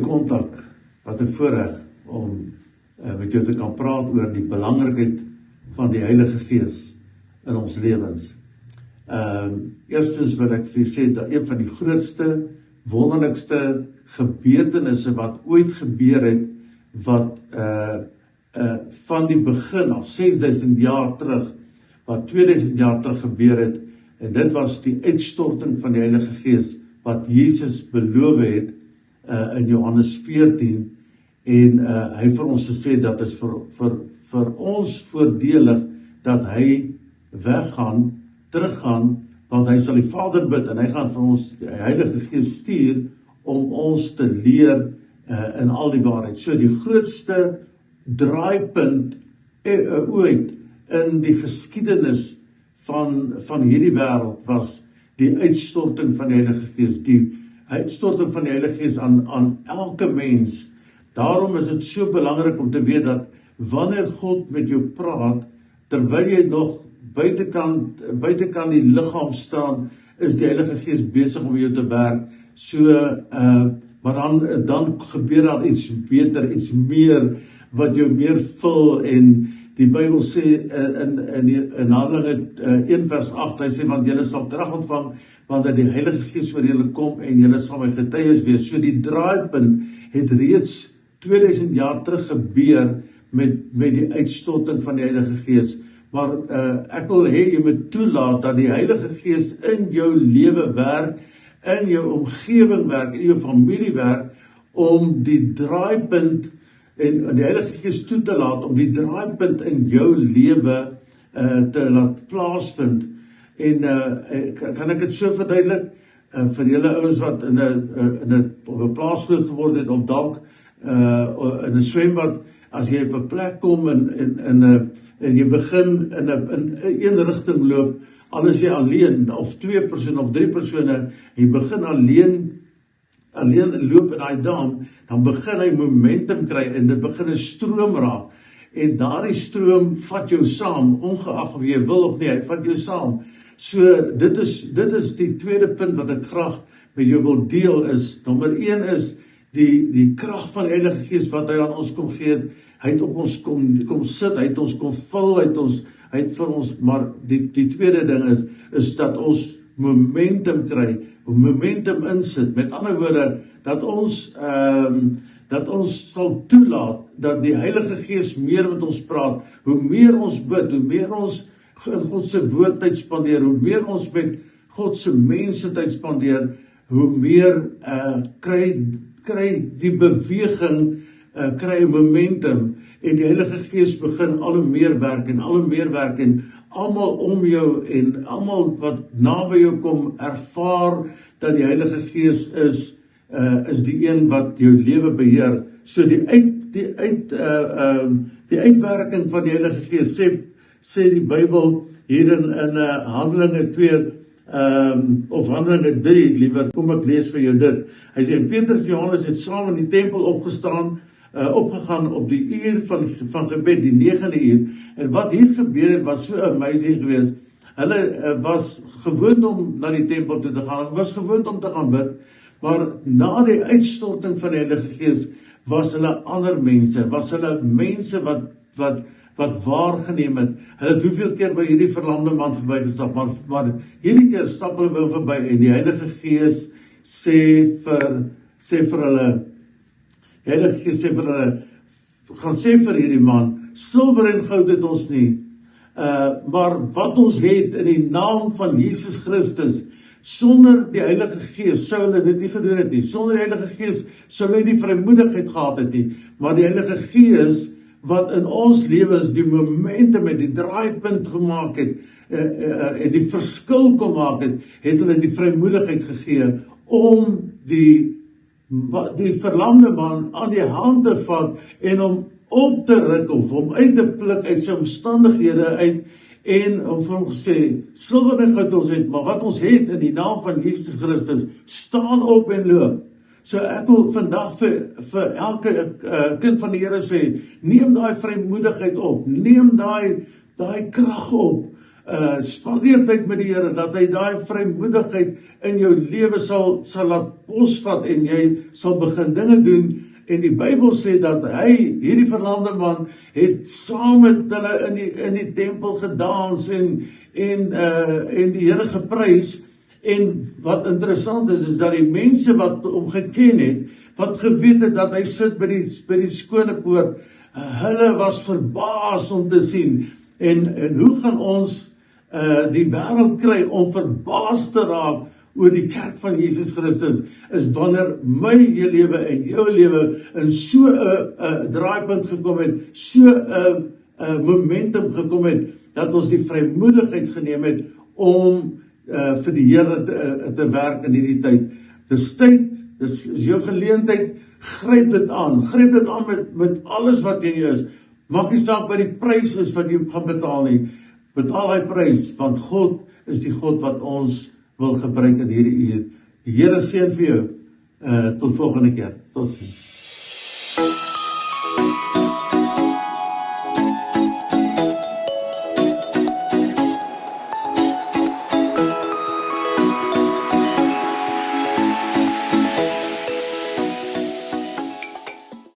kontak, wat 'n voorreg om met jou te kan praat oor die belangrikheid van die Heilige Gees in ons lewens. Eerstens wil ek vir sê dat een van die grootste, wonderlikste gebeurtenisse wat ooit gebeur het, wat van die begin af 6000 jaar terug, wat 2000 jaar terug gebeur het, en dit was die uitstorting van die Heilige Gees, wat Jesus beloof het in Johannes 14, en hy vir ons gesê dat is vir ons voordelig dat hy weggaan, teruggaan, want hy sal die Vader bid en hy gaan vir ons die Heilige Gees stuur om ons te leer in al die waarheid. So die grootste draaipunt ooit in die geskiedenis van hierdie wêreld was die uitstorting van die Heilige Gees, die uitstorting van die Heilige Gees aan elke mens. Daarom is dit so belangrik om te weet dat wanneer God met jou praat, terwyl jy nog buitekant die liggaam staan, is die Heilige Gees besig om jou te werk. So, maar dan gebeur daar iets beter, iets meer, wat jou meer vul, en die Bybel sê in Handelinge 1 vers 8, hy sê, want julle sal krag ontvang, wanneer die Heilige Gees oor julle kom, en julle sal my getuies wees. So die draaipunt het reeds 2000 jaar terug gebeur met die uitstorting van die Heilige Gees. Maar ek wil hê jy moet toelaat dat die Heilige Gees in jou lewe werk, in jou omgewing werk, in jou familie werk, om die draaipunt en die Heilige Gees toe te laat, om die draaipunt in jou lewe te laat plaasvind. En kan ek dit so verduidelik, vir julle ouens wat op 'n plaas groot geword het, of dalk in 'n swembad, as jy op 'n plek kom en jy begin in een rigting loop, al is jy alleen, of 2 persone of 3 persone, jy begin alleen loop in daai dam, dan begin hy momentum kry, en dit begin 'n stroom raak, en daardie stroom vat jou saam, ongeag of jy wil of nie, hy vat jou saam. So, dit is die tweede punt wat ek graag met jou wil deel is, nommer 1 is, die krag van die Heilige Gees wat hy aan ons kom gee, hy het op ons kom sit, hy het ons kom vul, hy het vir ons, maar die tweede ding is dat ons momentum kry, momentum insit, met ander woorde, dat ons sal toelaat, dat die Heilige Gees meer met ons praat, hoe meer ons bid, hoe meer ons in God se woord tyd spandeer, hoe meer ons met God se mense tyd spandeer, hoe meer kry die beweging, kry momentum, en die Heilige Gees begin al hoe meer werk, en almal om jou, en almal wat naby jou kom, ervaar dat die Heilige Gees is die een wat jou lewe beheer. So die uitwerking van die Heilige Gees, sê die Bybel hier in Handelinge 2, of Handelinge 3, liewer, kom ek lees vir jou dit. Hy sê, Petrus en Johannes het saam in die tempel opgegaan op die uur van gebed, die 9de uur, en wat hier gebeur het, was so amazing geweest. Hulle was gewoond om na die tempel toe te gaan, was gewoond om te gaan bid, maar na die uitstorting van die Heilige Gees, was hulle ander mense, was hulle mense wat waargeneem het. Hulle het hoeveel keer by hierdie verlamde man verbygestap, maar hierdie keer stap hulle by hom verby, en die Heilige Gees sê vir hulle, die Heilige Gees sê vir hulle, gaan sê vir hierdie man, silwer en goud het ons nie, maar wat ons het in die naam van Jesus Christus, sonder die Heilige Gees sou hulle dit nie gedoen het nie, sonder die Heilige Gees sou hulle die vrymoedigheid gehad het nie, maar die Heilige Gees wat in ons lewens die momentum en die draaipunt gemaak het, en die verskil kom maak het hulle die vrymoedigheid gegee om die verlamde man aan die hand te vat en om op te ruk of om uit te pluk uit sy omstandighede uit, en om vir hom gesê, silwer en goud ons het, maar wat ons het in die naam van Jesus Christus, staan op en loop. So ek wil vandag vir elke kind van die Here sê, neem daai vrymoedigheid op, neem daai krag op, spandeer tyd met die Here, dat hy daai vrymoedigheid in jou lewe sal laat posvat en jy sal begin dinge doen. En die Bybel sê dat hy, hierdie verlamde man, het saam met hulle in die tempel gedans en die Here geprys. En wat interessant is dat die mense wat hom geken het, wat geweet het dat hy sit by die skone poort, hulle was verbaas om te sien. En hoe gaan ons die wêreld kry om verbaas te raak oor die kerk van Jesus Christus, is wanneer my lewe en jou lewe in so 'n draaipunt gekom het, so 'n momentum gekom het, dat ons die vrymoedigheid geneem het om vir die Here te werk in hierdie tyd. Dis tyd, dis jou geleentheid, gryp dit aan met alles wat in jou is. Maak nie saak wat die prys is wat jy gaan betaal nie, betaal hy prys, want God is die God wat ons wil gebruik in hierdie uur. Die Here seën vir jou, tot volgende keer, totsiens.